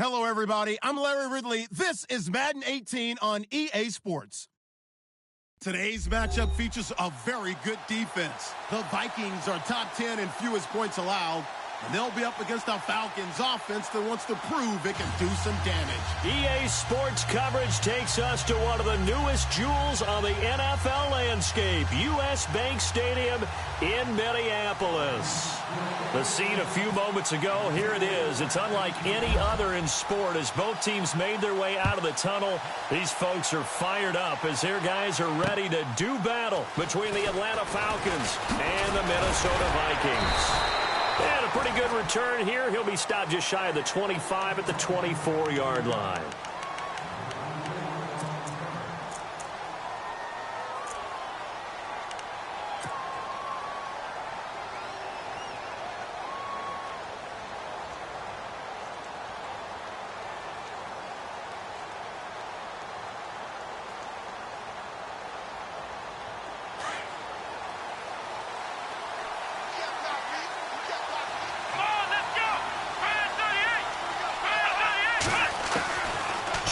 Hello, everybody. I'm Larry Ridley. This is Madden 18 on EA Sports. Today's matchup features a very good defense. The Vikings are top 10 in fewest points allowed, and they'll be up against a Falcons offense that wants to prove it can do some damage. EA Sports coverage takes us to one of the newest jewels on the NFL landscape, US Bank Stadium in Minneapolis. The scene a few moments ago, here it is. It's unlike any other in sport as both teams made their way out of the tunnel. These folks are fired up as their guys are ready to do battle between the Atlanta Falcons and the Minnesota Vikings. And a pretty good return here. He'll be stopped just shy of the 25 at the 24-yard line.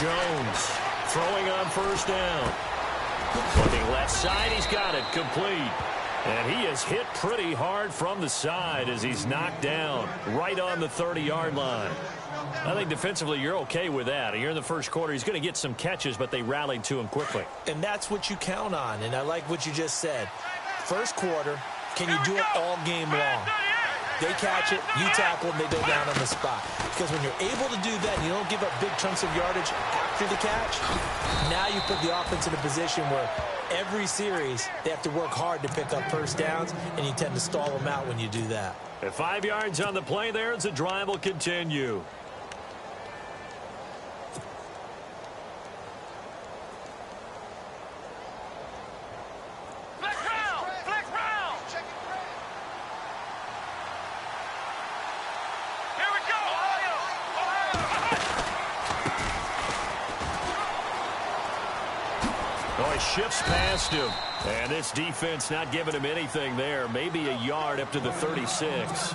Jones throwing on first down. Looking left side, he's got it complete. And he is hit pretty hard from the side as he's knocked down right on the 30-yard line. I think defensively you're okay with that. You're in the first quarter. He's going to get some catches, but they rallied to him quickly. And that's what you count on, and I like what you just said. First quarter, can you do it all game long? They catch it, you tackle, and they go down on the spot. Because when you're able to do that and you don't give up big chunks of yardage after the catch, now you put the offense in a position where every series they have to work hard to pick up first downs, and you tend to stall them out when you do that. At 5 yards on the play there, as the drive will continue. Shifts past him, and this defense not giving him anything there. Maybe a yard up to the 36.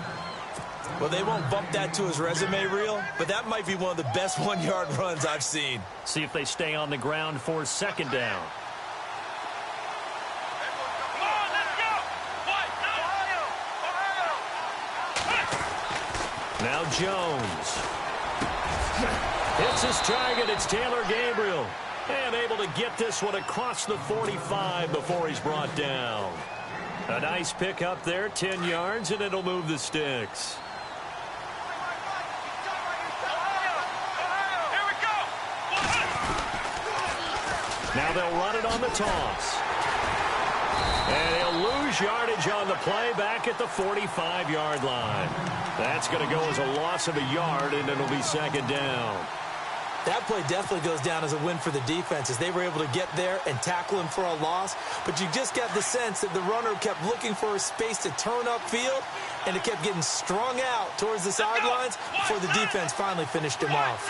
Well, they won't bump that to his resume reel, but that might be one of the best one-yard runs I've seen. See if they stay on the ground for second down. Now Jones. Hits his target. It's Taylor Gabriel. And able to get this one across the 45 before he's brought down. A nice pick up there, 10 yards, and it'll move the sticks. Now they'll run it on the toss. And he'll lose yardage on the play back at the 45-yard line. That's going to go as a loss of a yard, and it'll be second down. That play definitely goes down as a win for the defense as they were able to get there and tackle him for a loss. But you just got the sense that the runner kept looking for a space to turn upfield, and it kept getting strung out towards the sidelines before the defense finally finished him off.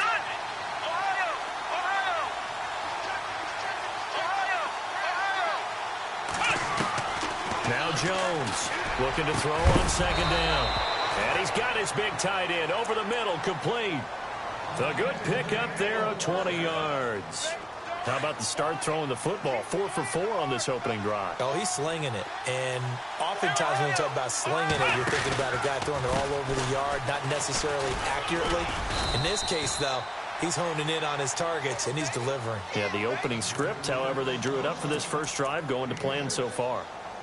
Now Jones looking to throw on second down. And he's got his big tight end over the middle, complete. A good pick up there of 20 yards. How about the start throwing the football? 4 for 4 on this opening drive. Oh, he's slinging it. And oftentimes when you talk about slinging it, you're thinking about a guy throwing it all over the yard, not necessarily accurately. In this case, though, he's honing in on his targets, and he's delivering. Yeah, the opening script, however, they drew it up for this first drive, going to plan so far.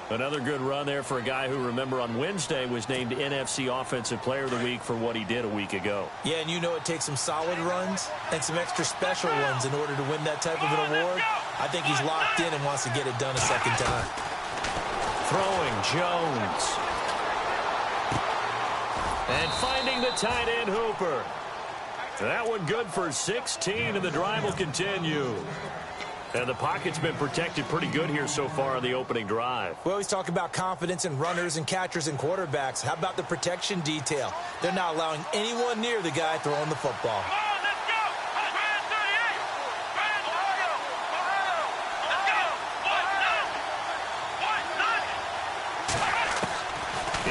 Another good run there for a guy who, remember, on Wednesday was named NFC Offensive Player of the Week for what he did a week ago. Yeah, and you know it takes some solid runs and some extra special ones in order to win that type of an award. I think he's locked in and wants to get it done a second time. Throwing Jones. And finding the tight end Hooper. That one good for 16, and the drive will continue. And the pocket's been protected pretty good here so far on the opening drive. We always talk about confidence in runners and catchers and quarterbacks. How about the protection detail? They're not allowing anyone near the guy throwing the football.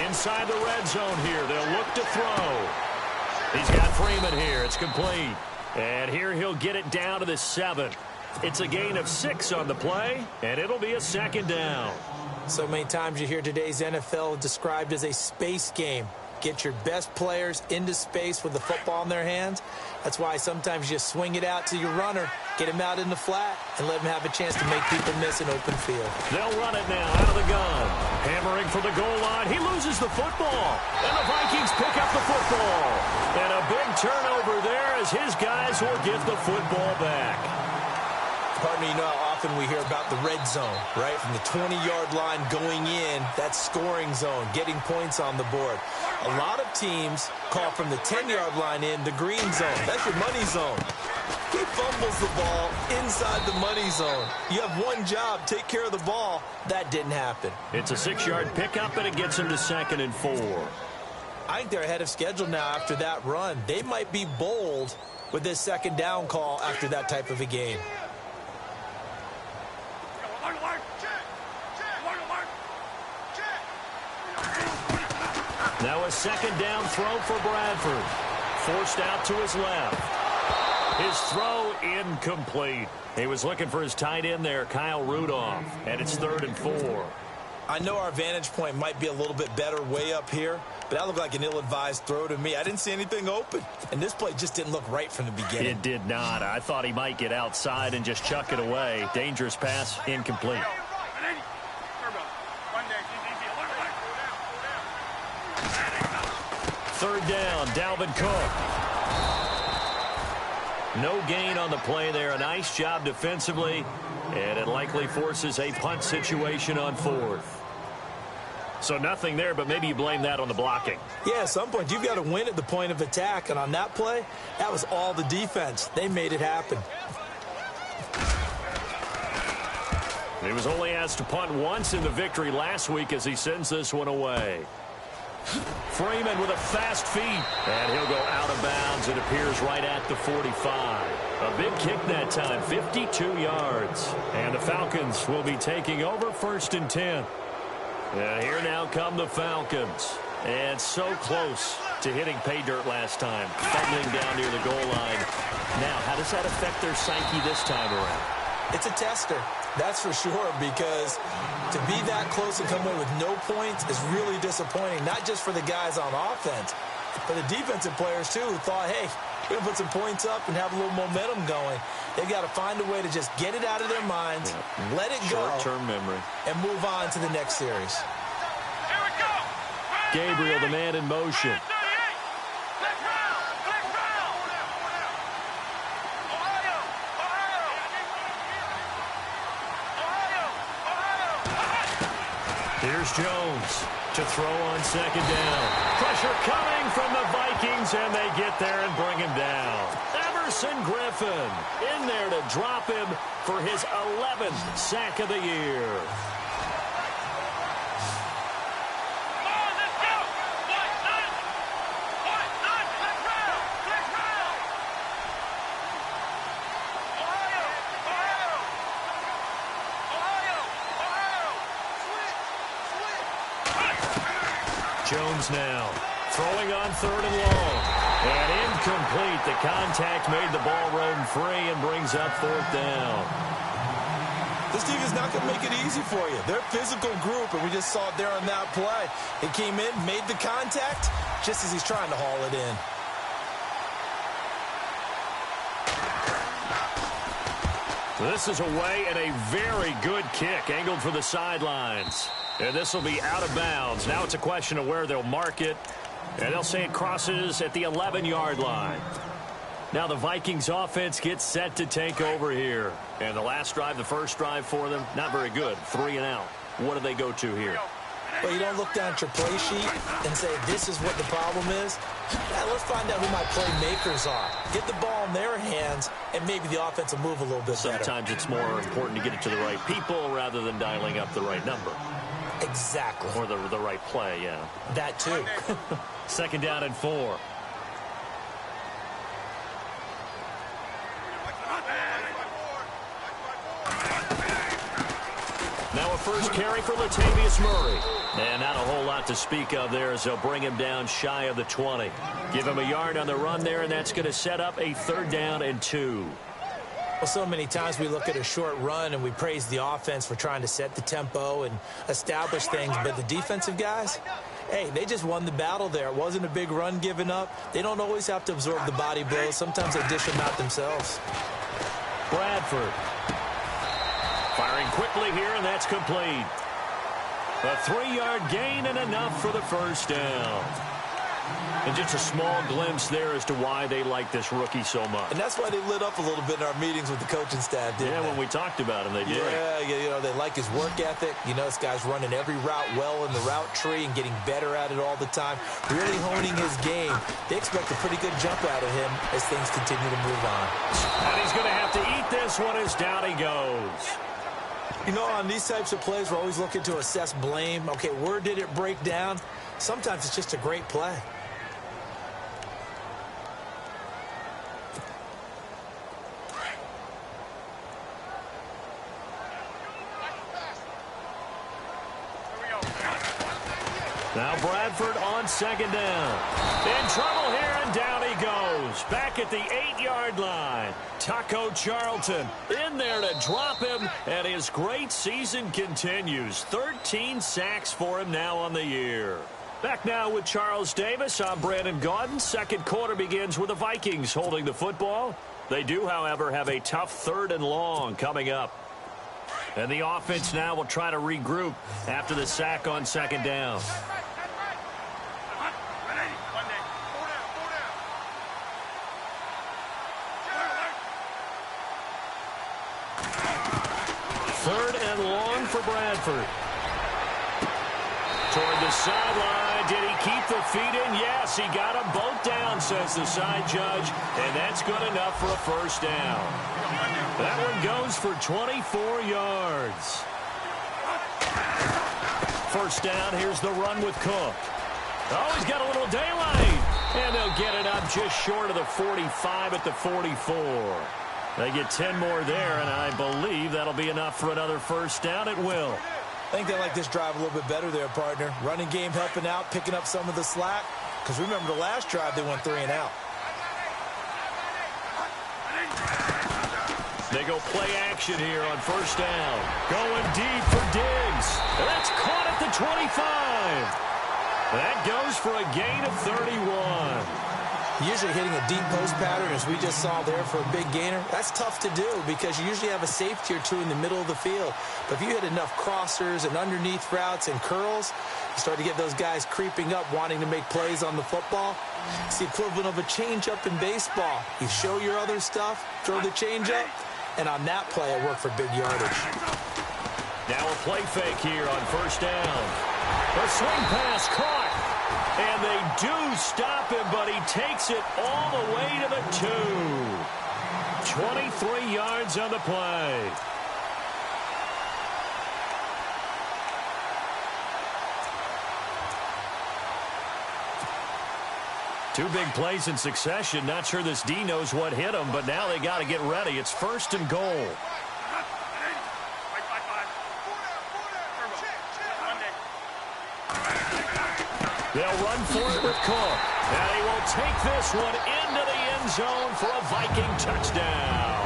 Inside the red zone here, they'll look to throw. He's got Freeman here. It's complete. And here he'll get it down to the 7. It's a gain of 6 on the play, and it'll be a 2nd down. So many times you hear today's NFL described as a space game. Get your best players into space with the football in their hands. That's why sometimes you just swing it out to your runner, get him out in the flat, and let him have a chance to make people miss an open field. They'll run it now out of the gun. Hammering for the goal line. He loses the football. And the Vikings pick up the football. And a big turnover there as his guys will get the football back. Pardon me, you know how often we hear about the red zone, right? From the 20-yard line going in, that scoring zone, getting points on the board. A lot of teams call from the 10-yard line in the green zone. That's your money zone. He fumbles the ball inside the money zone. You have one job, take care of the ball. That didn't happen. It's a 6-yard pickup, and it gets him to 2nd and 4. I think they're ahead of schedule now after that run. They might be bold with this 2nd down call after that type of a game. Now a 2nd down throw for Bradford. Forced out to his left. His throw incomplete. He was looking for his tight end there, Kyle Rudolph. And it's 3rd and 4. I know our vantage point might be a little bit better way up here, but that looked like an ill-advised throw to me. I didn't see anything open, and this play just didn't look right from the beginning. It did not. I thought he might get outside and just chuck it away. Dangerous pass, incomplete. 3rd down, Dalvin Cook. No gain on the play there. A nice job defensively, and it likely forces a punt situation on 4th. So nothing there, but maybe you blame that on the blocking. Yeah, at some point you've got to win at the point of attack, and on that play, that was all the defense. They made it happen. He was only asked to punt once in the victory last week as he sends this one away. Freeman with a fast feet, and he'll go out of bounds. It appears right at the 45. A big kick that time, 52 yards. And the Falcons will be taking over 1st and 10. And here now come the Falcons. And so close to hitting pay dirt last time, fumbling down near the goal line. Now, how does that affect their psyche this time around? It's a tester, that's for sure, because to be that close and come away with no points is really disappointing, not just for the guys on offense, but the defensive players, too, who thought, hey, we're going to put some points up and have a little momentum going. They've got to find a way to just get it out of their minds, let it go, short-term memory, and move on to the next series. Gabriel, the man in motion. Here's Jones to throw on 2nd down. Pressure coming from the Vikings, and they get there and bring him down. Everson Griffin in there to drop him for his 11th sack of the year. Jones now throwing on 3rd and long. And incomplete. The contact made the ball roam free and brings up 4th down. This team is not going to make it easy for you. They're a physical group, and we just saw it there on that play. It came in, made the contact, just as he's trying to haul it in. This is away and a very good kick, angled for the sidelines. And this will be out of bounds. Now it's a question of where they'll mark it. And they'll say it crosses at the 11-yard line. Now the Vikings offense gets set to take over here. And the last drive, the first drive for them, not very good. 3 and out. What do they go to here? Well, you don't look down at your play sheet and say, this is what the problem is. Now, let's find out who my playmakers are. Get the ball in their hands, and maybe the offense will move a little bit better. Sometimes it's more important to get it to the right people rather than dialing up the right number. Exactly. Or the right play, yeah. That too. 2nd down and 4. first carry for Latavius Murray. And not a whole lot to speak of there as they'll bring him down shy of the 20. Give him a yard on the run there, and that's going to set up a 3rd down and 2. Well, so many times we look at a short run and we praise the offense for trying to set the tempo and establish things, but the defensive guys, hey, they just won the battle there. It wasn't a big run given up. They don't always have to absorb the body blows. Sometimes they dish them out themselves. Bradford firing quickly here, and that's complete. A 3-yard gain and enough for the first down. And just a small glimpse there as to why they like this rookie so much. And that's why they lit up a little bit in our meetings with the coaching staff, didn't they? When we talked about him, they did. Yeah, you know, they like his work ethic. You know, this guy's running every route well in the route tree and getting better at it all the time, really honing his game. They expect a pretty good jump out of him as things continue to move on. And he's going to have to eat this one as down he goes. You know, on these types of plays, we're always looking to assess blame. Okay, where did it break down? Sometimes it's just a great play. Now Bradford on 2nd down. In trouble here, and down he goes. Back at the 8-yard line. Taco Charlton in there to drop him, and his great season continues. 13 sacks for him now on the year. Back now with Charles Davis. I'm Brandon Gaudin. 2nd quarter begins with the Vikings holding the football. They do, however, have a tough 3rd and long coming up. And the offense now will try to regroup after the sack on 2nd down. Third and long for Bradford. Toward the sideline. Did he keep the feet in? Yes, he got them both down, says the side judge. And that's good enough for a first down. That one goes for 24 yards. First down, here's the run with Cook. Oh, he's got a little daylight. And they'll get it up just short of the 45 at the 44. They get 10 more there, and I believe that'll be enough for another first down. It will. I think they like this drive a little bit better there, partner. Running game helping out, picking up some of the slack. Because remember, the last drive, they went 3 and out. They go play action here on first down. Going deep for Diggs. That's caught at the 25. That goes for a gain of 31. Usually hitting a deep post pattern, as we just saw there, for a big gainer, that's tough to do because you usually have a safety or two in the middle of the field. But if you hit enough crossers and underneath routes and curls, you start to get those guys creeping up, wanting to make plays on the football. It's the equivalent of a changeup in baseball. You show your other stuff, throw the changeup, and on that play, it worked for big yardage. Now a play fake here on first down. A swing pass caught. And they do stop him, but he takes it all the way to the 2. 23 yards on the play. Two big plays in succession. Not sure this D knows what hit him, but now they got to get ready. It's 1st and goal. They'll run for it with Cook. And he will take this one into the end zone for a Viking touchdown.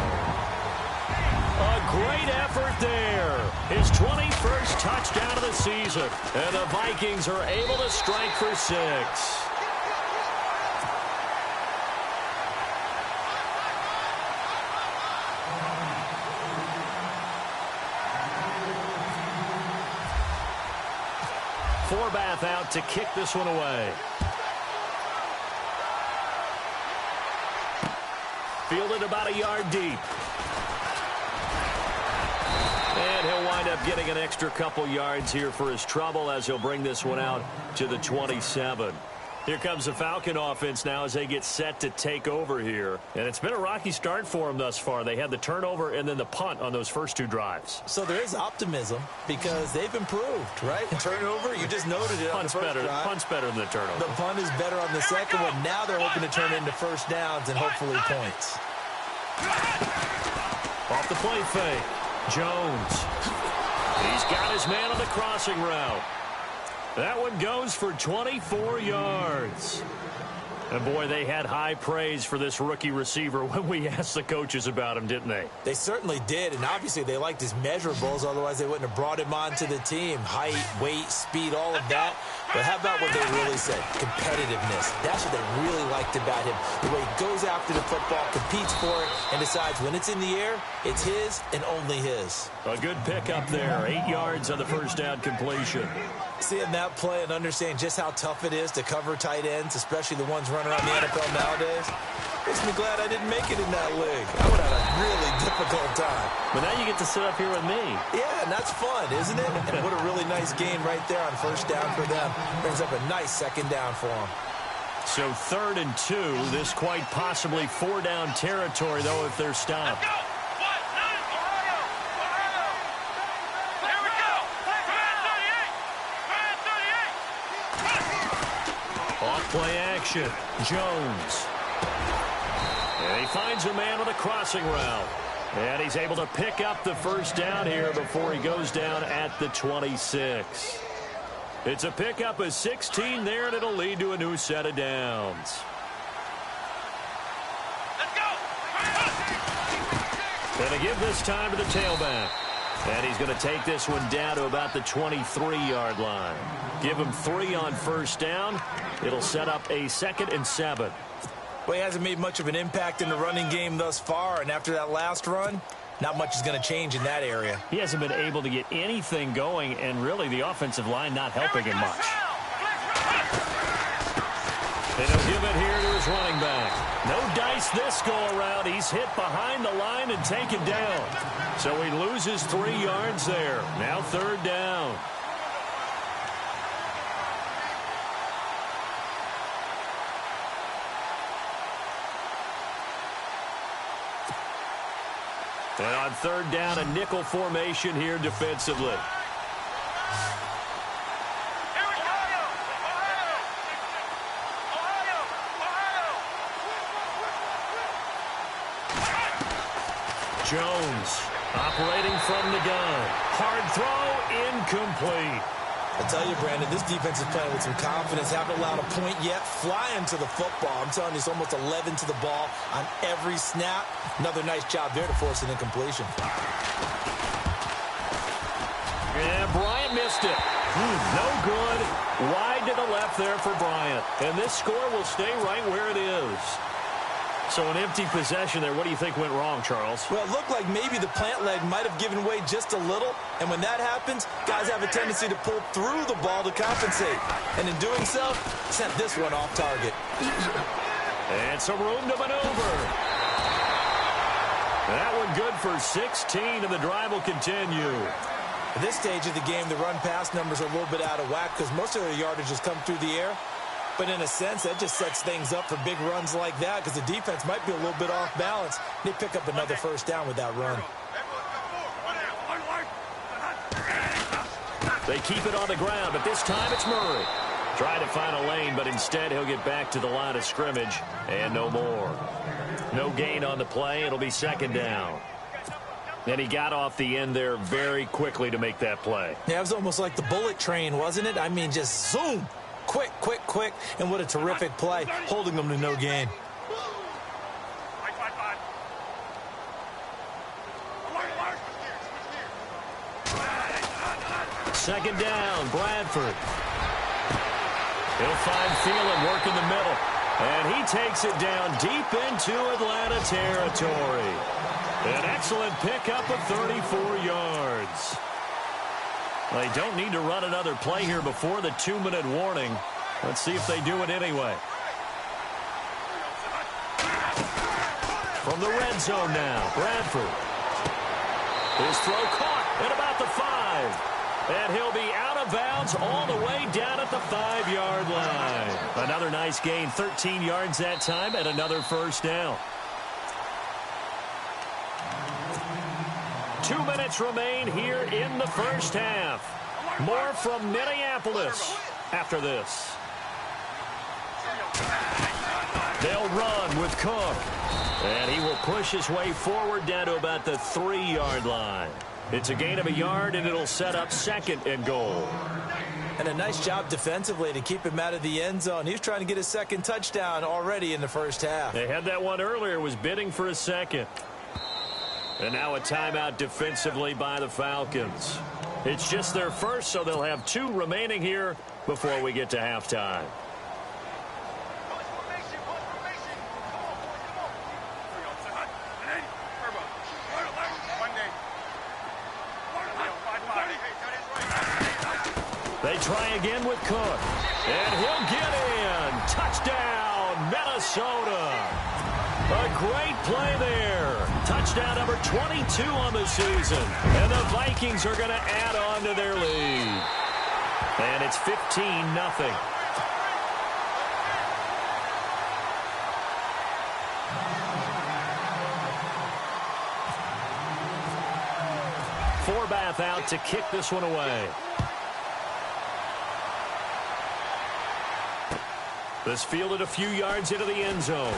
A great effort there. His 21st touchdown of the season. And the Vikings are able to strike for 6. Forbath out to kick this one away. Fielded about a yard deep. And he'll wind up getting an extra couple yards here for his trouble as he'll bring this one out to the 27. Here comes the Falcon offense now as they get set to take over here. And it's been a rocky start for them thus far. They had the turnover and then the punt on those first 2 drives. So there is optimism because they've improved, right? Turnover, you just noted it on the first drive. Punt's better than the turnover. The punt is better on the second one. Now they're hoping to turn into first downs and hopefully points. Off the play fake. Jones. He's got his man on the crossing route. That one goes for 24 yards. And, boy, they had high praise for this rookie receiver when we asked the coaches about him, didn't they? They certainly did, and obviously they liked his measurables. Otherwise, they wouldn't have brought him onto the team. Height, weight, speed, all of that. But how about what they really said? Competitiveness. That's what they really liked about him. The way he goes after the football, competes for it, and decides when it's in the air, it's his and only his. A good pickup there. 8 yards on the first down completion. Seeing that play and understanding just how tough it is to cover tight ends, especially the ones running around the NFL nowadays, makes me glad I didn't make it in that league. I would have a really difficult time. But now you get to sit up here with me. Yeah, and that's fun, isn't it? And what a really nice game right there on first down for them. Brings up a nice second down for them. So 3rd and 2. This quite possibly 4-down territory, though, if they're stopped. Play action. Jones. And he finds a man on the crossing route. And he's able to pick up the first down here before he goes down at the 26. It's a pickup of 16 there, and it'll lead to a new set of downs. Let's go. And they give this time to the tailback. And he's going to take this one down to about the 23-yard line. Give him 3 on first down. It'll set up a 2nd and 7. Well, he hasn't made much of an impact in the running game thus far, and after that last run, not much is going to change in that area. He hasn't been able to get anything going, and really the offensive line not helping him much. And he'll give it here to his running back. No dice this go-around. He's hit behind the line and taken down. So he loses 3 yards there. Now 3rd down. And on 3rd down, a nickel formation here defensively. Jones operating from the gun. Hard throw, incomplete. I tell you, Brandon, this defense is playing with some confidence. Haven't allowed a point yet. Flying to the football. I'm telling you, it's almost 11 to the ball on every snap. Another nice job there to force an incompletion. And Bryant missed it. No good. Wide to the left there for Bryant. And this score will stay right where it is. So an empty possession there. What do you think went wrong, Charles? Well, it looked like maybe the plant leg might have given way just a little. And when that happens, guys have a tendency to pull through the ball to compensate. And in doing so, sent this one off target. And some room to maneuver. That one good for 16, and the drive will continue. At this stage of the game, the run-pass numbers are a little bit out of whack because most of their yardage has come through the air. But in a sense, that just sets things up for big runs like that because the defense might be a little bit off balance. They pick up another first down with that run. They keep it on the ground, but this time it's Murray. Trying to find a lane, but instead he'll get back to the line of scrimmage and no more. No gain on the play. It'll be 2nd down. And he got off the end there very quickly to make that play. Yeah, it was almost like the bullet train, wasn't it? I mean, just zoom. Quick, quick, quick. And what a terrific play, holding them to no gain. Second down, Bradford. He'll find Thielen working the middle. And he takes it down deep into Atlanta territory. An excellent pickup of 34 yards. They don't need to run another play here before the 2-minute warning. Let's see if they do it anyway. From the red zone now, Bradford. His throw caught at about the 5. And he'll be out of bounds all the way down at the 5-yard line. Another nice gain, 13 yards that time, and another first down. 2 minutes remain here in the first half. More from Minneapolis after this. They'll run with Cook. And he will push his way forward down to about the 3-yard line. It's a gain of a yard, and it'll set up 2nd and goal. And a nice job defensively to keep him out of the end zone. He was trying to get his 2nd touchdown already in the first half. They had that one earlier, was bidding for a 2nd. And now a timeout defensively by the Falcons. It's just their first, so they'll have 2 remaining here before we get to halftime. They try again with Cook. And he'll get in. Touchdown, Minnesota. A great play there. Touchdown number 22 on the season. And the Vikings are going to add on to their lead. And it's 15-0. Forbath out to kick this one away. This fielded a few yards into the end zone.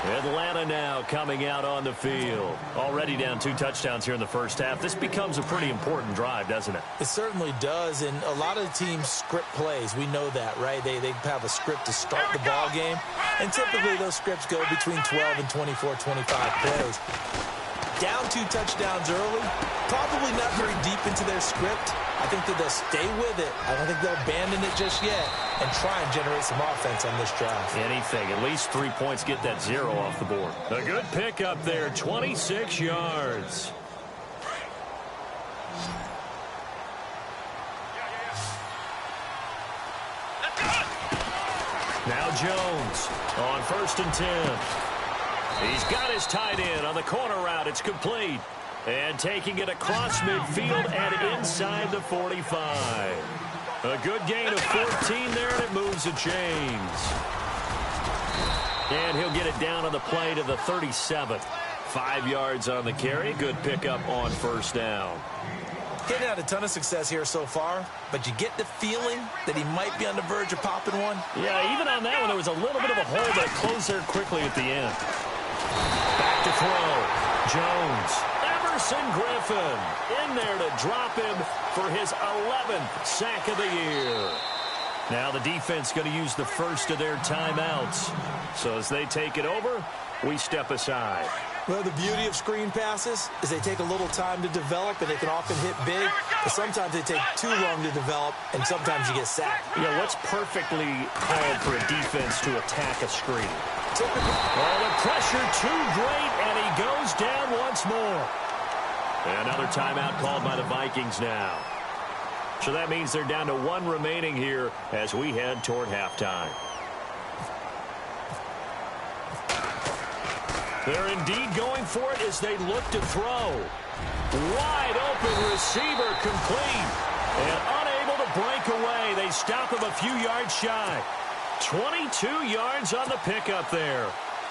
Atlanta now coming out on the field. Already down 2 touchdowns here in the first half. This becomes a pretty important drive, doesn't it? It certainly does, and a lot of the teams script plays. We know that, right? They have a script to start the ball game, and typically those scripts go between 12 and 24, 25 plays. Down 2 touchdowns early, probably not very deep into their script. I think that they'll stay with it. I don't think they'll abandon it just yet and try and generate some offense on this drive. Anything. At least 3 points, get that 0 off the board. A good pickup there, 26 yards. Now Jones on 1st and 10. He's got his tight end on the corner route. It's complete. And taking it across midfield and inside the 45. A good gain of 14 there, and it moves the chains. And he'll get it down on the play to the 37. 5 yards on the carry. Good pickup on 1st down. Getting had a ton of success here so far, but you get the feeling that he might be on the verge of popping one. Yeah, even on that one, there was a little bit of a hole, but it closed there quickly at the end. Back to throw. Jones. Griffin in there to drop him for his 11th sack of the year. Now the defense going to use the first of their timeouts. So as they take it over, we step aside. Well, the beauty of screen passes is they take a little time to develop, and they can often hit big. But sometimes they take too long to develop, and sometimes you get sacked. Yeah, what's perfectly called for a defense to attack a screen? Typically. Well, the pressure too great, and he goes down once more. Another timeout called by the Vikings now. So that means they're down to 1 remaining here as we head toward halftime. They're indeed going for it as they look to throw. Wide open receiver complete. And unable to break away. They stop him a few yards shy. 22 yards on the pickup there.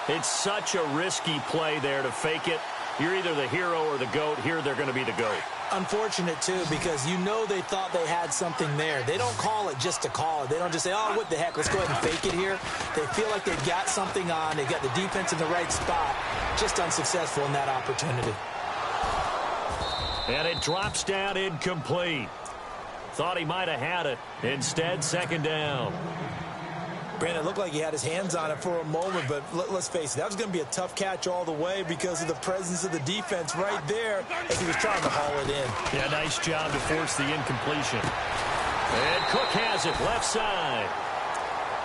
It's such a risky play there to fake it. You're either the hero or the GOAT. Here they're going to be the GOAT. Unfortunate, too, because you know they thought they had something there. They don't call it just to call it. They don't just say, oh, what the heck, let's go ahead and fake it here. They feel like they've got something on. They've got the defense in the right spot. Just unsuccessful in that opportunity. And it drops down incomplete. Thought he might have had it. Instead, 2nd down. Brandon, it looked like he had his hands on it for a moment, but let's face it, that was going to be a tough catch all the way because of the presence of the defense right there as he was trying to haul it in. Yeah, nice job to force the incompletion. And Cook has it left side.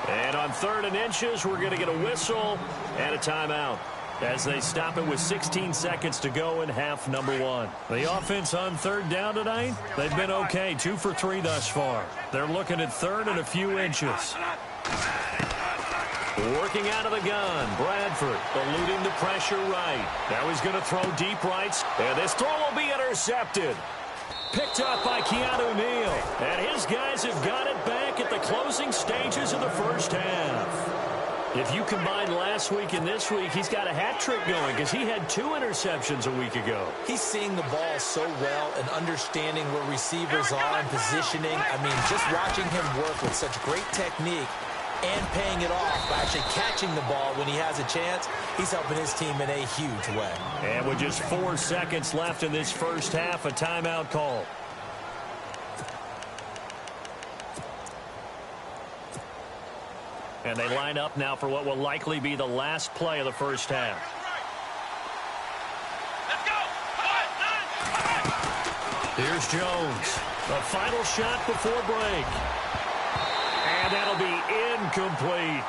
And on 3rd and inches, we're going to get a whistle and a timeout as they stop it with 16 seconds to go in half number 1. The offense on 3rd down tonight, they've been okay, 2 for 3 thus far. They're looking at 3rd and a few inches. Working out of the gun, Bradford eluding the pressure right. Now he's going to throw deep rights, and this throw will be intercepted. Picked up by Keanu Neal, and his guys have got it back at the closing stages of the first half. If you combine last week and this week, he's got a hat trick going because he had 2 interceptions a week ago. He's seeing the ball so well and understanding where receivers are and positioning. I mean, just watching him work with such great technique and paying it off by actually catching the ball when he has a chance. He's helping his team in a huge way. And with just 4 seconds left in this first half, a timeout call. And they line up now for what will likely be the last play of the first half. Here's Jones. The final shot before break. And that'll be incomplete.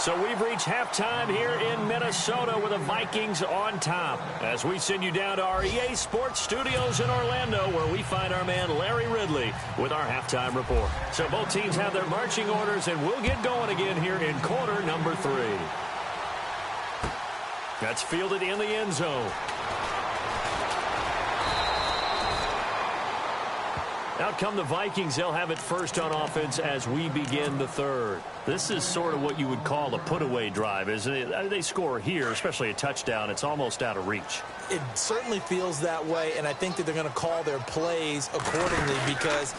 So we've reached halftime here in Minnesota with the Vikings on top. As we send you down to our EA Sports Studios in Orlando, where we find our man Larry Ridley with our halftime report. So both teams have their marching orders, and we'll get going again here in quarter number 3. That's fielded in the end zone. Out come the Vikings. They'll have it first on offense as we begin the third. This is sort of what you would call a put-away drive, isn't it? They score here, especially a touchdown. It's almost out of reach. It certainly feels that way, and I think that they're going to call their plays accordingly, because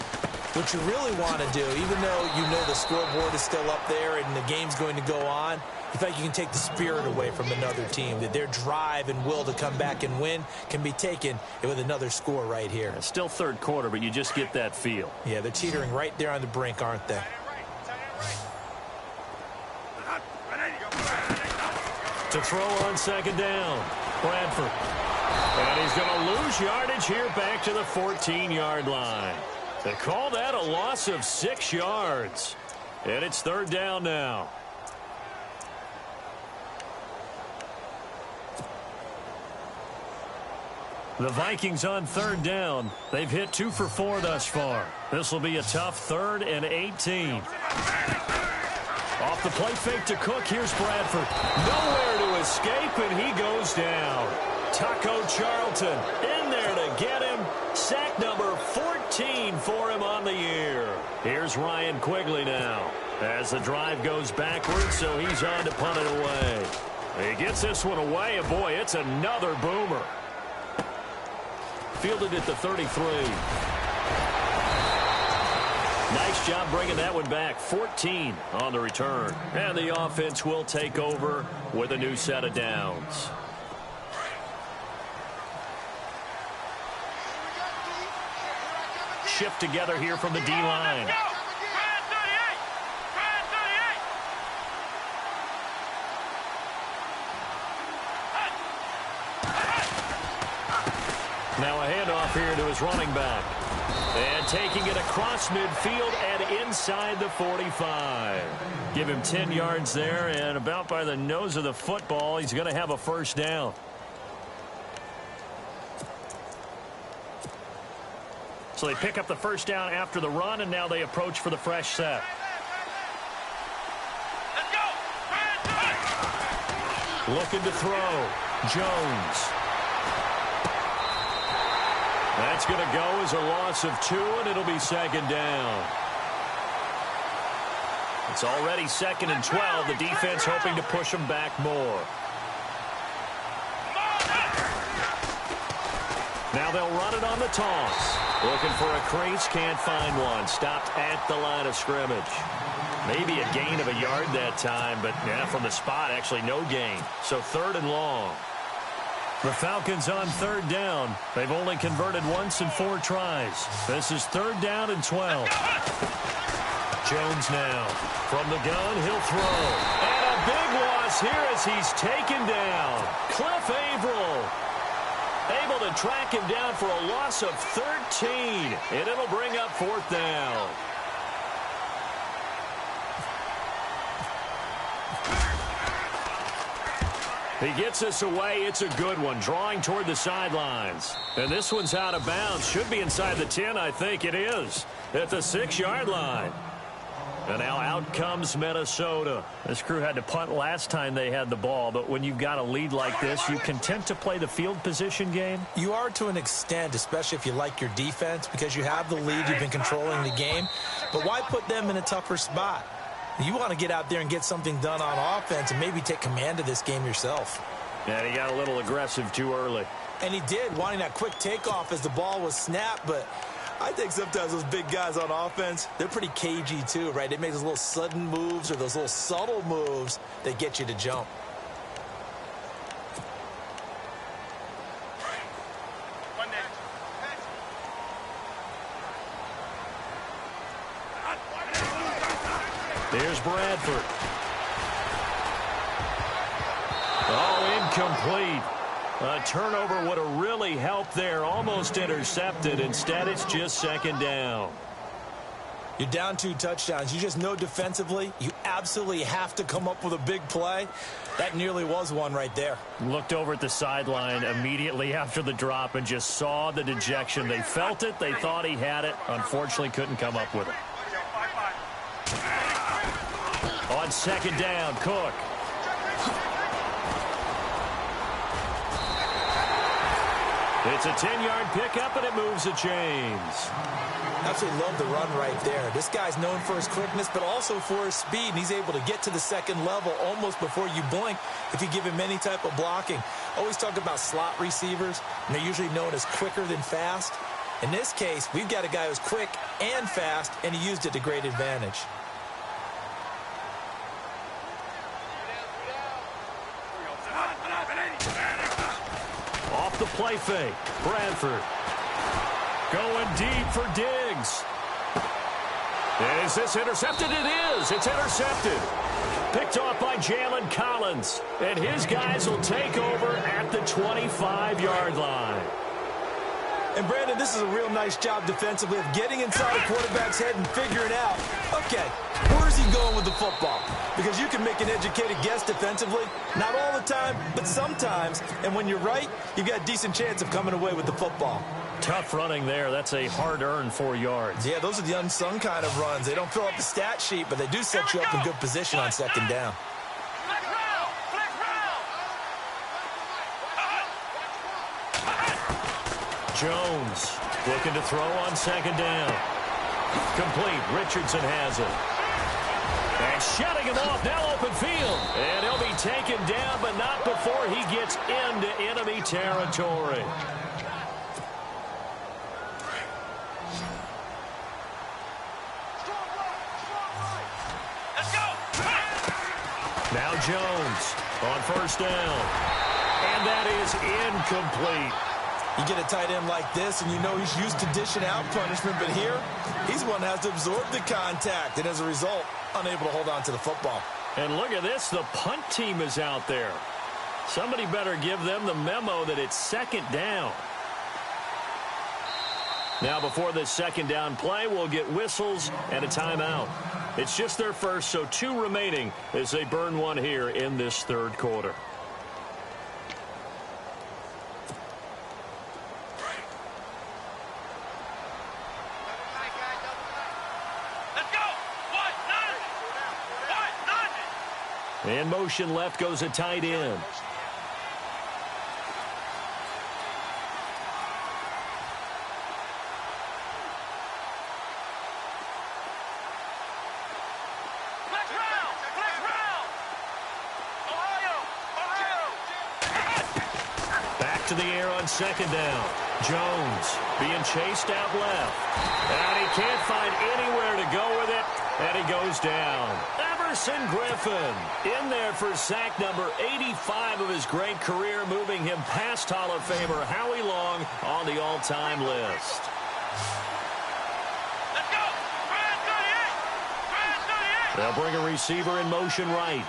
what you really want to do, even though you know the scoreboard is still up there and the game's going to go on, you think you can take the spirit away from another team, that their drive and will to come back and win can be taken with another score right here. It's still third quarter, but you just get that feel. Yeah, they're teetering right there on the brink, aren't they? To throw on second down, Bradford. And he's going to lose yardage here back to the 14-yard line. They call that a loss of 6 yards. And it's third down now. The Vikings on third down. They've hit 2 for 4 thus far. This will be a tough 3rd and 18. Off the play fake to Cook. Here's Bradford. Nowhere to escape, and he goes down. Taco Charlton in there to get him. Sack number 14 for him on the year. Here's Ryan Quigley now as the drive goes backwards, so he's on to punt it away. He gets this one away, and boy, it's another boomer. Fielded at the 33. Nice job bringing that one back. 14 on the return. And the offense will take over with a new set of downs. Shift together here from the D-line. Now a handoff here to his running back. And taking it across midfield and inside the 45. Give him 10 yards there, and about by the nose of the football, he's going to have a first down. So they pick up the first down after the run, and now they approach for the fresh set. Let's go. Looking to throw. Jones. That's going to go as a loss of 2, and it'll be second down. It's already 2nd and 12. The defense hoping to push them back more. Now they'll run it on the toss. Looking for a crease, can't find one. Stopped at the line of scrimmage. Maybe a gain of a yard that time, but yeah, from the spot, actually no gain. So 3rd and long. The Falcons on third down. They've only converted once in 4 tries. This is 3rd down and 12. Jones now. From the gun, he'll throw. And a big loss here as he's taken down. Cliff Averill able to track him down for a loss of 13. And it'll bring up 4th down. He gets this away. It's a good one. Drawing toward the sidelines. And this one's out of bounds. Should be inside the 10. I think it is. At the 6-yard line. And now out comes Minnesota. This crew had to punt last time they had the ball. But when you've got a lead like this, you content to play the field position game? You are to an extent, especially if you like your defense, because you have the lead. You've been controlling the game. But why put them in a tougher spot? You want to get out there and get something done on offense and maybe take command of this game yourself. And he got a little aggressive too early. And he did, wanting that quick takeoff as the ball was snapped. But I think sometimes those big guys on offense, they're pretty cagey too, right? They make those little sudden moves or those little subtle moves that get you to jump. There's Bradford. Oh, incomplete. A turnover would have really helped there. Almost intercepted. Instead, it's just second down. You're down 2 touchdowns. You just know defensively you absolutely have to come up with a big play. That nearly was one right there. Looked over at the sideline immediately after the drop and just saw the dejection. They felt it. They thought he had it. Unfortunately, couldn't come up with it. On second down, Cook. It's a 10-yard pickup, and it moves the chains. Absolutely love the run right there. This guy's known for his quickness, but also for his speed. And he's able to get to the second level almost before you blink if you give him any type of blocking. Always talk about slot receivers, and they're usually known as quicker than fast. In this case, we've got a guy who's quick and fast, and he used it to great advantage. Off the play fake, Bradford. Going deep for Diggs. Is this intercepted? It is. It's intercepted. Picked off by Jalen Collins. And his guys will take over at the 25-yard line. And, Brandon, this is a real nice job defensively of getting inside a quarterback's head and figuring out, okay, where's he going with the football? Because you can make an educated guess defensively. Not all the time, but sometimes. And when you're right, you've got a decent chance of coming away with the football. Tough running there. That's a hard-earned 4 yards. Yeah, those are the unsung kind of runs. They don't fill up the stat sheet, but they do set you up in good position on second down. Jones looking to throw on second down. Complete. Richardson has it. And shutting him off. Now open field. And he'll be taken down, but not before he gets into enemy territory. Now Jones on first down. And that is incomplete. You get a tight end like this, and you know he's used to dishing out punishment, but here, he's one that has to absorb the contact, and as a result, unable to hold on to the football. And look at this, the punt team is out there. Somebody better give them the memo that it's second down. Now, before this second down play, we'll get whistles and a timeout. It's just their first, so 2 remaining as they burn one here in this third quarter. In motion left goes a tight end. Back to the air on second down. Jones being chased out left. And he can't find anywhere to go with it. And he goes down. Everson Griffin in there for sack number 85 of his great career, moving him past Hall of Famer Howie Long on the all-time list. Let's go! They'll bring a receiver in motion right.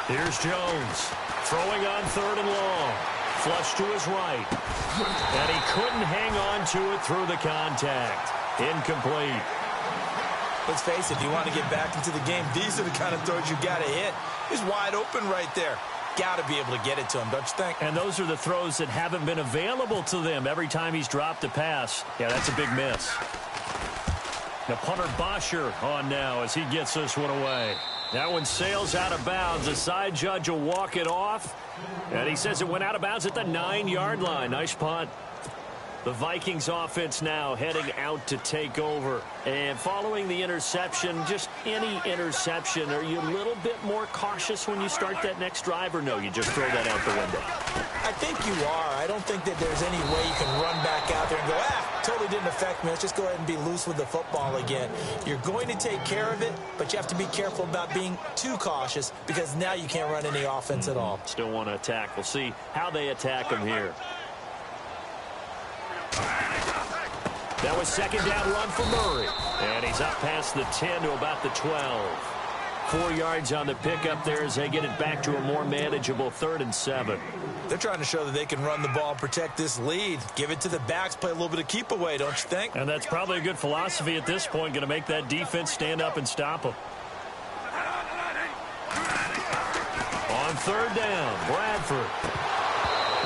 Here's Jones throwing on third and long. Flush to his right. And he couldn't hang on to it through the contact. Incomplete. Let's face it, if you want to get back into the game, these are the kind of throws you got to hit. He's wide open right there. Got to be able to get it to him, don't you think? And those are the throws that haven't been available to them every time he's dropped a pass. Yeah, that's a big miss. Now punter Bosher on now as he gets this one away. That one sails out of bounds. The side judge will walk it off. And he says it went out of bounds at the 9-yard line. Nice punt. The Vikings offense now heading out to take over. And following the interception, just any interception, are you a little bit more cautious when you start that next drive, or no, you just throw that out the window? I think you are. I don't think that there's any way you can run back out there and go, totally didn't affect me. Let's just go ahead and be loose with the football again. You're going to take care of it, but you have to be careful about being too cautious because now you can't run any offense at all. Still want to attack. We'll see how they attack him here. That was second down run for Murray. And he's up past the 10 to about the 12. 4 yards on the pickup there as they get it back to a more manageable 3rd and 7. They're trying to show that they can run the ball and protect this lead. Give it to the backs, play a little bit of keep away, don't you think? And that's probably a good philosophy at this point, going to make that defense stand up and stop them. On 3rd down, Bradford.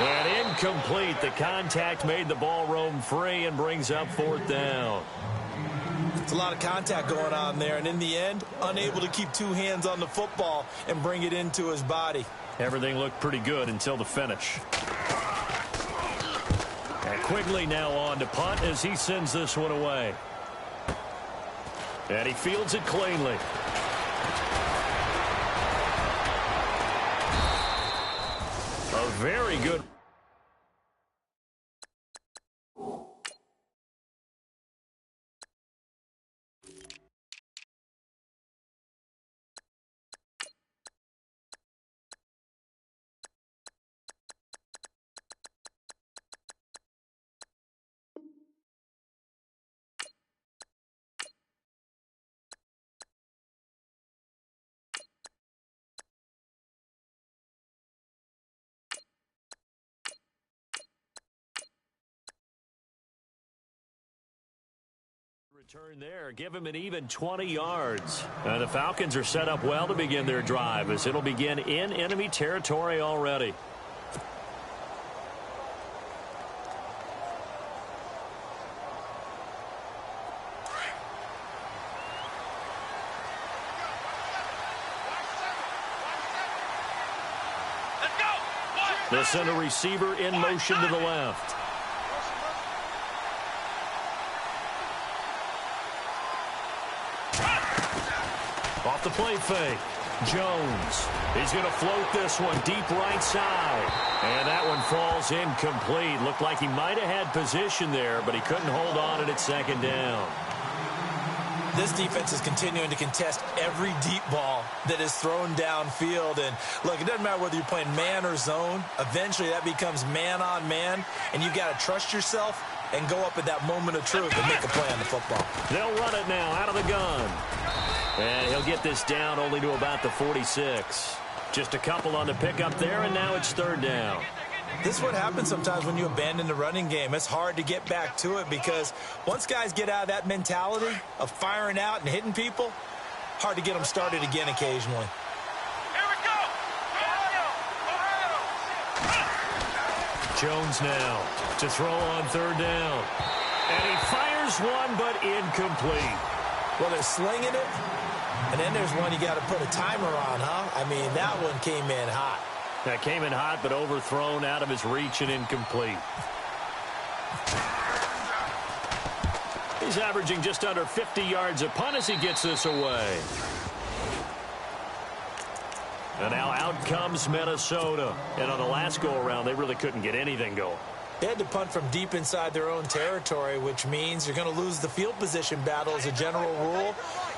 And incomplete. The contact made the ball roam free and brings up 4th down. It's a lot of contact going on there, and in the end, unable to keep 2 hands on the football and bring it into his body. Everything looked pretty good until the finish. And Quigley now on to punt as he sends this one away. And he fields it cleanly. A very good. Return there, give him an even 20 yards. The Falcons are set up well to begin their drive as it'll begin in enemy territory already. They'll send a receiver in motion to the left. Off the play fake. Jones. He's going to float this one deep right side. And that one falls incomplete. Looked like he might have had position there, but he couldn't hold on at 2nd down. This defense is continuing to contest every deep ball that is thrown downfield. And, look, it doesn't matter whether you're playing man or zone. Eventually that becomes man on man, and you've got to trust yourself and go up at that moment of truth and make a play on the football. They'll run it now out of the gun. And he'll get this down only to about the 46. Just a couple on the pickup there, and now it's 3rd down. This is what happens sometimes when you abandon the running game. It's hard to get back to it because once guys get out of that mentality of firing out and hitting people, hard to get them started again occasionally. Here we go! Jones now to throw on 3rd down. And he fires one, but incomplete. Well, they're slinging it, and then there's one you got to put a timer on, huh? I mean, that one came in hot. That came in hot, but overthrown out of his reach and incomplete. He's averaging just under 50 yards a punt as he gets this away. And now out comes Minnesota. And on the last go-around, they really couldn't get anything going. They had to punt from deep inside their own territory, which means you're going to lose the field position battle as a general rule.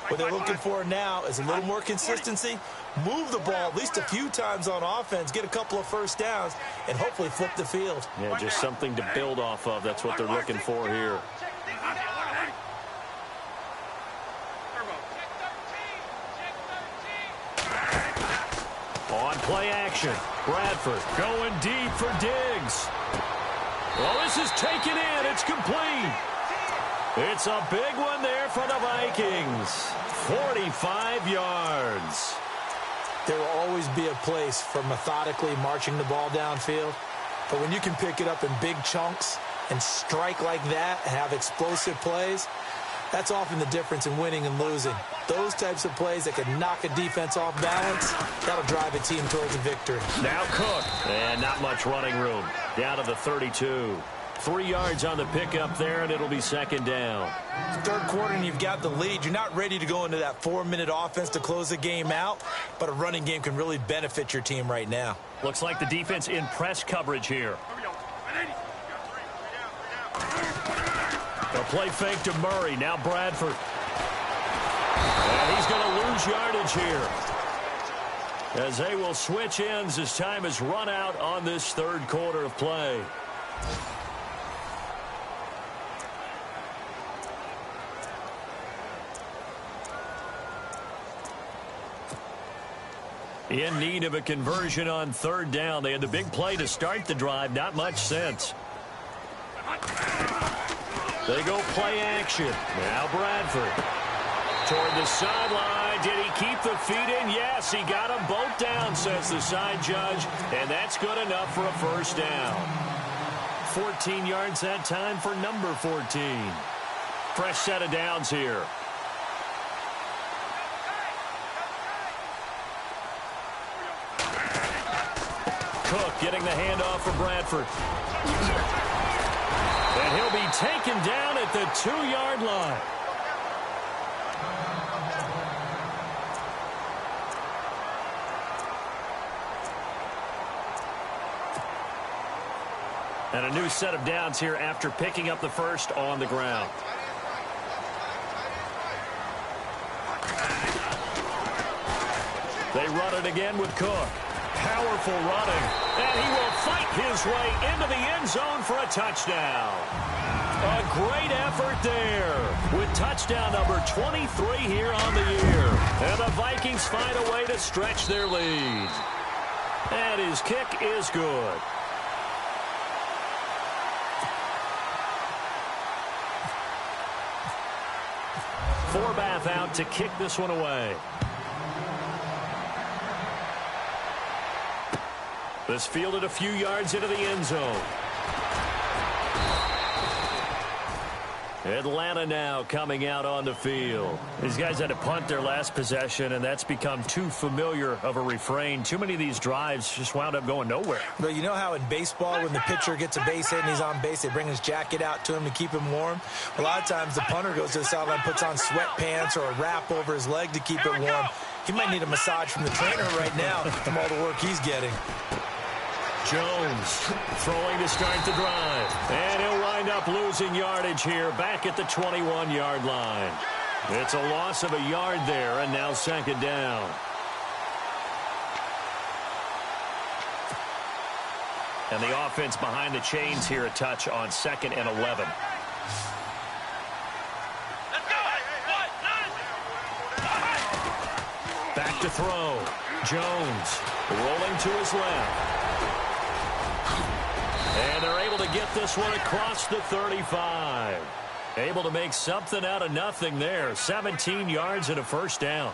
What they're looking for now is a little more consistency, move the ball at least a few times on offense, get a couple of first downs, and hopefully flip the field. Yeah, just something to build off of. That's what they're looking for here. On play action, Bradford going deep for Diggs. Well, this is taken in. It's complete. It's a big one there for the Vikings. 45 yards. There will always be a place for methodically marching the ball downfield. But when you can pick it up in big chunks and strike like that and have explosive plays, That's often the difference in winning and losing. Those types of plays that can knock a defense off balance, that'll drive a team towards a victory. Now Cook, and not much running room. Down to the 32. 3 yards on the pickup there, and it'll be second down. Third quarter, and you've got the lead. You're not ready to go into that 4-minute offense to close the game out, but a running game can really benefit your team right now. Looks like the defense in press coverage here. A play fake to Murray. Now Bradford. And he's going to lose yardage here, as they will switch ends as time has run out on this third quarter of play. In need of a conversion on third down. They had the big play to start the drive. Not much sense. They go play action. Now Bradford. Toward the sideline. Did he keep the feet in? Yes, he got them both down, says the side judge. And that's good enough for a first down. 14 yards that time for number 14. Fresh set of downs here. Cook getting the handoff for Bradford. And he'll be taken down at the 2-yard line. And a new set of downs here after picking up the first on the ground. They run it again with Cook. Powerful running, and he will fight his way into the end zone for a touchdown. A great effort there with touchdown number 23 here on the year. And the Vikings find a way to stretch their lead. And his kick is good. Forbath out to kick this one away. This fielded a few yards into the end zone. Atlanta now coming out on the field. These guys had to punt their last possession, and that's become too familiar of a refrain. Too many of these drives just wound up going nowhere. Well, you know how in baseball, when the pitcher gets a base hit and he's on base, they bring his jacket out to him to keep him warm? A lot of times the punter goes to the sideline, puts on sweatpants or a wrap over his leg to keep it warm. He might need a massage from the trainer right now from all the work he's getting. Jones throwing to start the drive. And he'll wind up losing yardage here back at the 21-yard line. It's a loss of a yard there, and now second down. And the offense behind the chains here a touch on 2nd and 11. Back to throw. Jones rolling to his left. And they're able to get this one across the 35. Able to make something out of nothing there. 17 yards and a first down.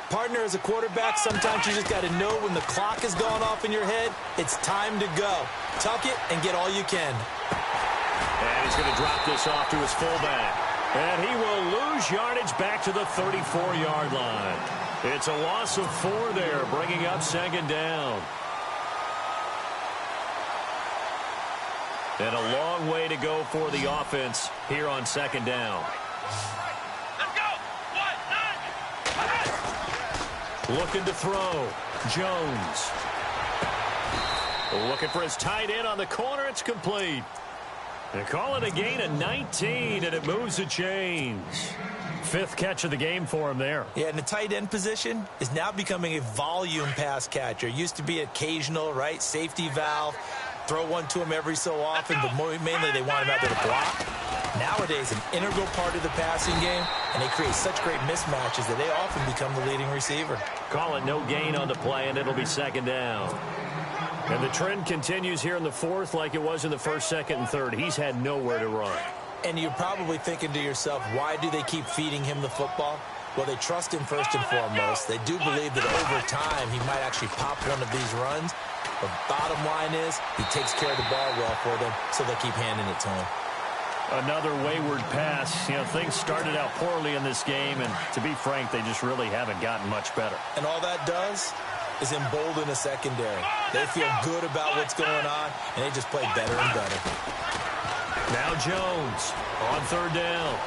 Partner, as a quarterback, sometimes you just got to know when the clock is going off in your head, it's time to go. Tuck it and get all you can. And he's going to drop this off to his fullback. And he will lose yardage back to the 34-yard line. It's a loss of 4 there, bringing up second down. And a long way to go for the offense here on second down. Let's go. 1, 9. Looking to throw. Jones. Looking for his tight end on the corner. It's complete. They call it a gain of 19, and it moves the chains. 5th catch of the game for him there. Yeah, and the tight end position is now becoming a volume pass catcher. Used to be occasional, right? Safety valve. Throw one to him every so often, but mainly they want him out there to block. Nowadays, an integral part of the passing game, and they create such great mismatches that they often become the leading receiver. Call it no gain on the play, and it'll be second down. And the trend continues here in the 4th like it was in the 1st, 2nd, and 3rd. He's had nowhere to run. And you're probably thinking to yourself, why do they keep feeding him the football? Well, they trust him first and foremost. They do believe that over time he might actually pop one of these runs. But bottom line is, he takes care of the ball well for them, so they keep handing it to him. Another wayward pass. You know, things started out poorly in this game, and to be frank, they just really haven't gotten much better. And all that does is embolden a secondary. They feel good about what's going on, and they just play better and better. Now Jones on third down.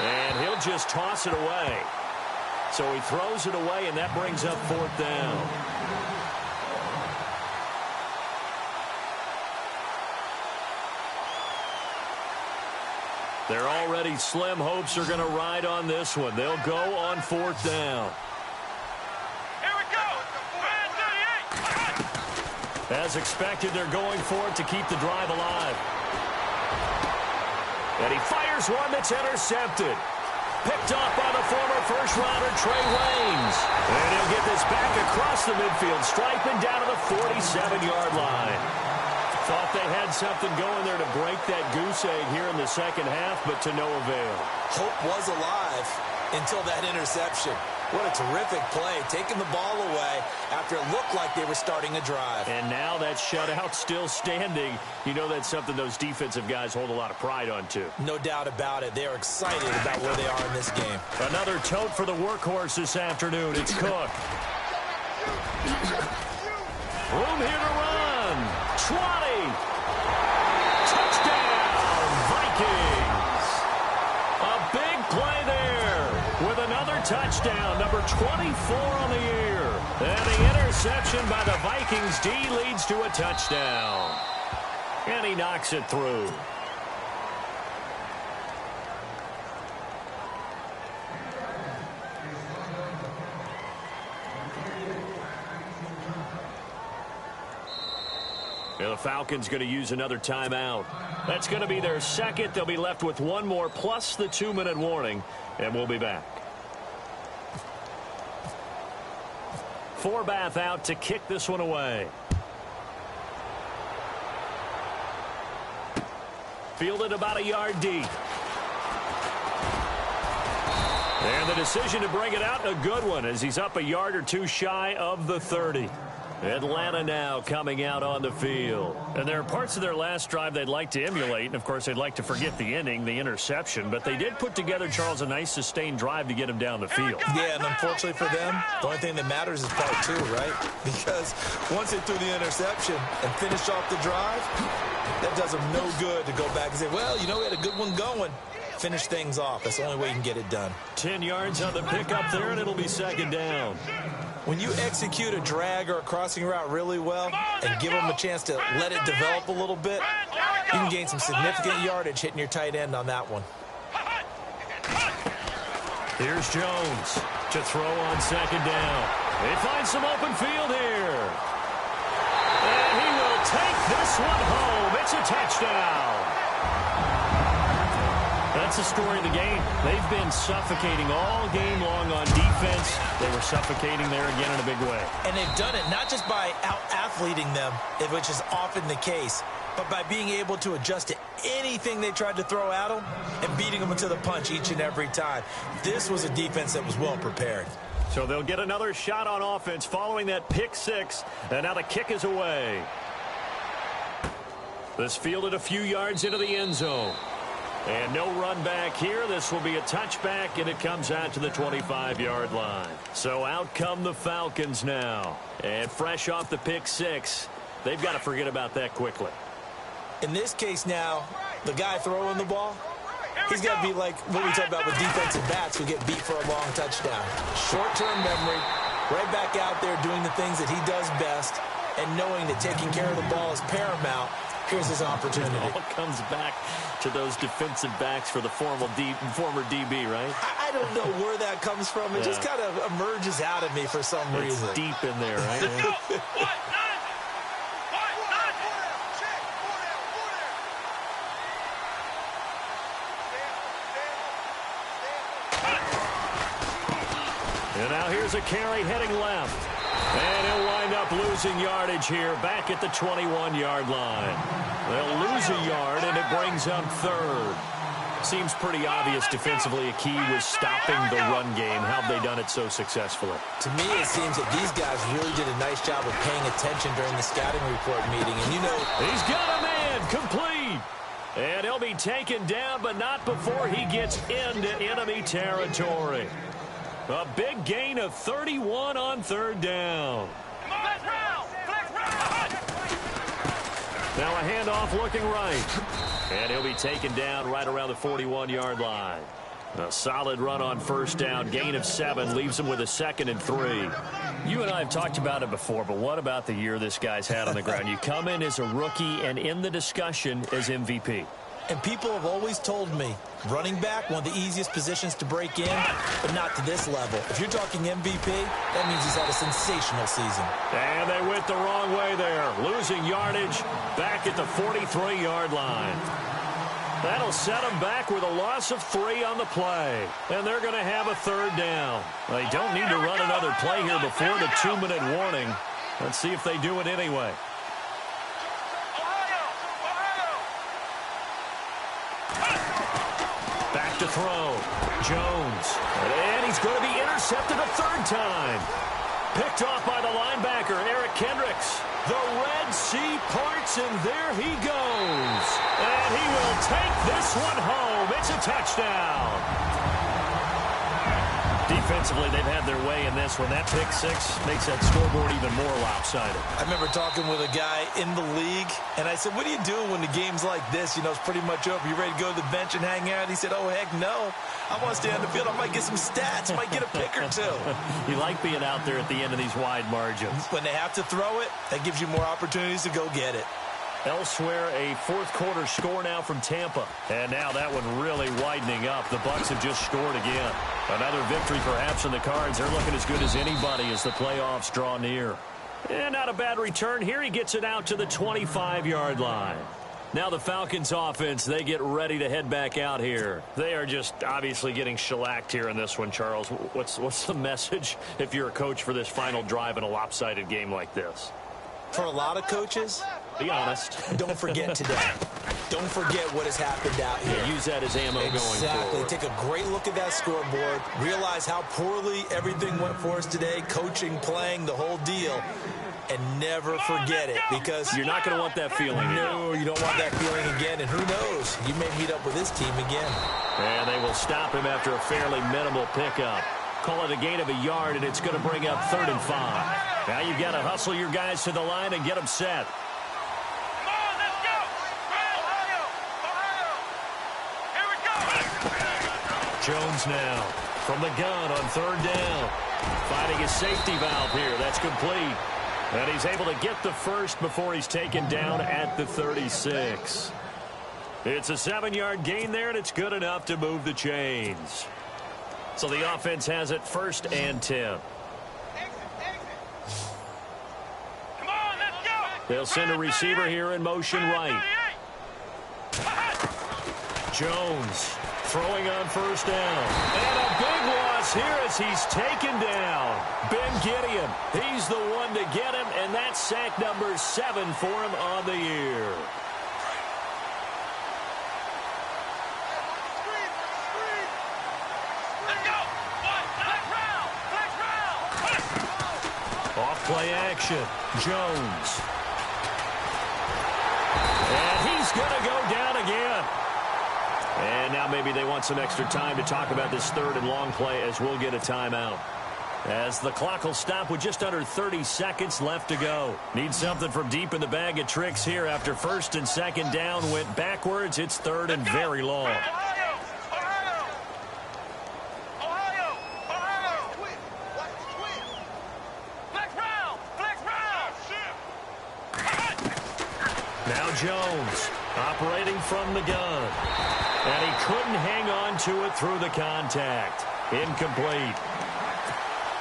And he'll just toss it away. So he throws it away, and that brings up fourth down. They're already slim hopes are going to ride on this one. They'll go on fourth down. Here we go. As expected, they're going for it to keep the drive alive. And he fires one that's intercepted. Picked off by the former first-rounder Trey Waynes. And he'll get this back across the midfield stripe and down to the 47-yard line. Thought they had something going there to break that goose egg here in the second half, but to no avail. Hope was alive until that interception. What a terrific play, taking the ball away after it looked like they were starting a drive. And now that shutout still standing. You know that's something those defensive guys hold a lot of pride on, too. No doubt about it. They are excited about where they are in this game. Another tote for the workhorse this afternoon. It's Cook. Room here to run. 20. Touchdown, Vikings. A big play there with another touchdown, number 24 on the year. And the interception by the Vikings D leads to a touchdown. And he knocks it through. The Falcons going to use another timeout. That's going to be their second. They'll be left with one more plus the 2-minute warning, and we'll be back. Forbath out to kick this one away. Fielded about a yard deep. And the decision to bring it out, a good one, as he's up a yard or two shy of the 30. Atlanta now coming out on the field. And there are parts of their last drive they'd like to emulate. And, of course, they'd like to forget the inning, the interception. But they did put together, Charles, a nice sustained drive to get him down the field. Yeah, and unfortunately for them, the only thing that matters is part two, right? Because once they threw the interception and finished off the drive, that does them no good to go back and say, well, you know, we had a good one going. Finish things off. That's the only way you can get it done. 10 yards on the pickup there, and it'll be second down. When you execute a drag or a crossing route really well and give them a chance to let it develop a little bit, you can gain some significant yardage hitting your tight end on that one. Here's Jones to throw on second down. They find some open field here. And he will take this one home. It's a touchdown. That's the story of the game. They've been suffocating all game long on defense. They were suffocating there again in a big way. And they've done it not just by out-athleting them, which is often the case, but by being able to adjust to anything they tried to throw at them and beating them to the punch each and every time. This was a defense that was well prepared. So they'll get another shot on offense following that pick six. And now the kick is away. This fielded a few yards into the end zone. And no run back here. This will be a touchback, and it comes out to the 25-yard line. So out come the Falcons now. And fresh off the pick six, they've got to forget about that quickly. In this case now, the guy throwing the ball, he's got to be like what we talk about with defensive backs who get beat for a long touchdown. Short-term memory, right back out there doing the things that he does best, and knowing that taking care of the ball is paramount. Here's his opportunity. It all comes back to those defensive backs for the former DB, right? I don't know where that comes from. It just kind of emerges out of me for some reason. It's deep in there, right? And now here's a carry heading left. And he'll wind up losing yardage here back at the 21-yard line. They'll lose a yard, and it brings up third. Seems pretty obvious defensively a key was stopping the run game. How have they done it so successfully? To me, it seems that these guys really did a nice job of paying attention during the scouting report meeting. And, you know, he's got a man complete. be taken down, but not before he gets into enemy territory. A big gain of 31 on third down. Now a handoff looking right. And he'll be taken down right around the 41-yard line. A solid run on first down. Gain of 7 leaves him with a 2nd and 3. You and I have talked about it before, but what about the year this guy's had on the ground? You come in as a rookie and in the discussion as MVP. And people have always told me, running back, one of the easiest positions to break in, but not to this level. If you're talking MVP, that means he's had a sensational season. And they went the wrong way there. Losing yardage back at the 43-yard line. That'll set them back with a loss of 3 on the play. And they're going to have a third down. They don't need to run another play here before the 2-minute warning. Let's see if they do it anyway. Back to throw. Jones. And he's going to be intercepted a third time. Picked off by the linebacker, Eric Kendricks. The Red Sea parts, and there he goes. And he will take this one home. It's a touchdown. Defensively, they've had their way in this one. That pick 6 makes that scoreboard even more lopsided. I remember talking with a guy in the league, and I said, what do you do when the game's like this? You know, it's pretty much over. You ready to go to the bench and hang out? He said, oh, heck no. I want to stay on the field. I might get some stats. I might get a pick or 2. You like being out there at the end of these wide margins. When they have to throw it, that gives you more opportunities to go get it. Elsewhere, a fourth-quarter score now from Tampa. And now that one really widening up. The Bucs have just scored again. Another victory perhaps in the cards. They're looking as good as anybody as the playoffs draw near. And not a bad return here. He gets it out to the 25-yard line. Now the Falcons offense, they get ready to head back out here. They are just obviously getting shellacked here in this one, Charles. What's the message if you're a coach for this final drive in a lopsided game like this? For a lot of coaches, be honest. Don't forget today. Don't forget what has happened out here. Yeah, use that as ammo going forward. Exactly. Take a great look at that scoreboard. Realize how poorly everything went for us today. Coaching, playing, the whole deal. And never forget it, because you're not going to want that feeling. No, you don't want that feeling again. And who knows? You may meet up with this team again. And they will stop him after a fairly minimal pickup. Call it a gain of a yard, and it's going to bring up 3rd and 5. Now you've got to hustle your guys to the line and get them set. Come on, let's go! Ohio! Ohio! Here we go! Jones now from the gun on 3rd down. Finding his safety valve here. That's complete. And he's able to get the first before he's taken down at the 36. It's a 7-yard gain there, and it's good enough to move the chains. So the offense has it 1st and 10. Come on, let's go! They'll send a receiver here in motion right. Jones throwing on 1st down. And a big loss here as he's taken down. Ben Gideon, he's the one to get him, and that's sack number 7 for him on the year. Off-play action. Jones. And he's going to go down again. And now maybe they want some extra time to talk about this 3rd and long play as we'll get a timeout. As the clock will stop with just under 30 seconds left to go. Need something from deep in the bag of tricks here after 1st and 2nd down went backwards. It's 3rd and very long. Now Jones operating from the gun. And he couldn't hang on to it through the contact. Incomplete.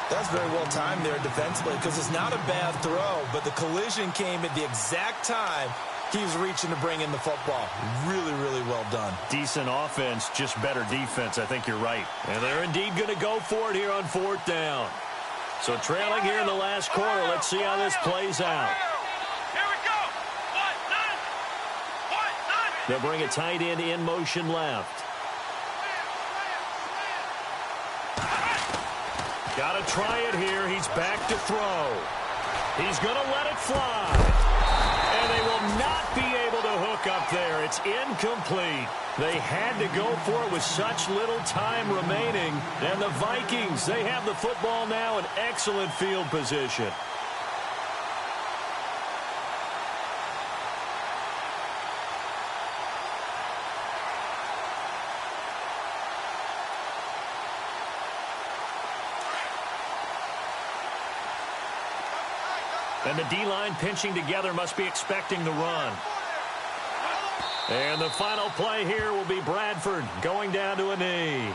That's very well timed there defensively, because it's not a bad throw, but the collision came at the exact time he was reaching to bring in the football. Really, really well done. Decent offense, just better defense. I think you're right. And they're indeed going to go for it here on 4th down. So trailing here in the last quarter. Let's see how this plays out. They'll bring a tight end in motion left. Got to try it here. He's back to throw. He's going to let it fly. And they will not be able to hook up there. It's incomplete. They had to go for it with such little time remaining. And the Vikings, they have the football now in excellent field position. And the D-line pinching together must be expecting the run. And the final play here will be Bradford going down to a knee.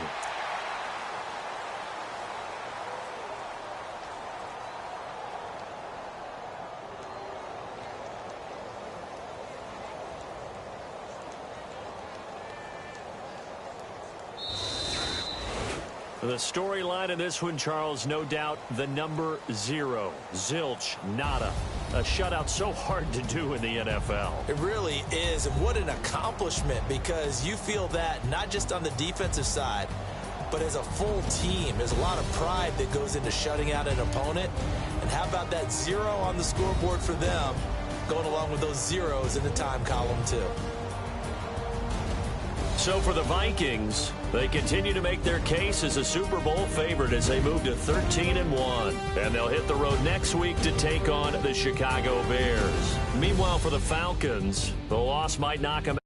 The storyline in this one, Charles, no doubt the number 0. Zilch, nada. A shutout so hard to do in the NFL. It really is. And what an accomplishment, because you feel that not just on the defensive side, but as a full team. There's a lot of pride that goes into shutting out an opponent. And how about that 0 on the scoreboard for them, going along with those zeros in the time column too. So for the Vikings, they continue to make their case as a Super Bowl favorite as they move to 13-1. And they'll hit the road next week to take on the Chicago Bears. Meanwhile, for the Falcons, the loss might knock them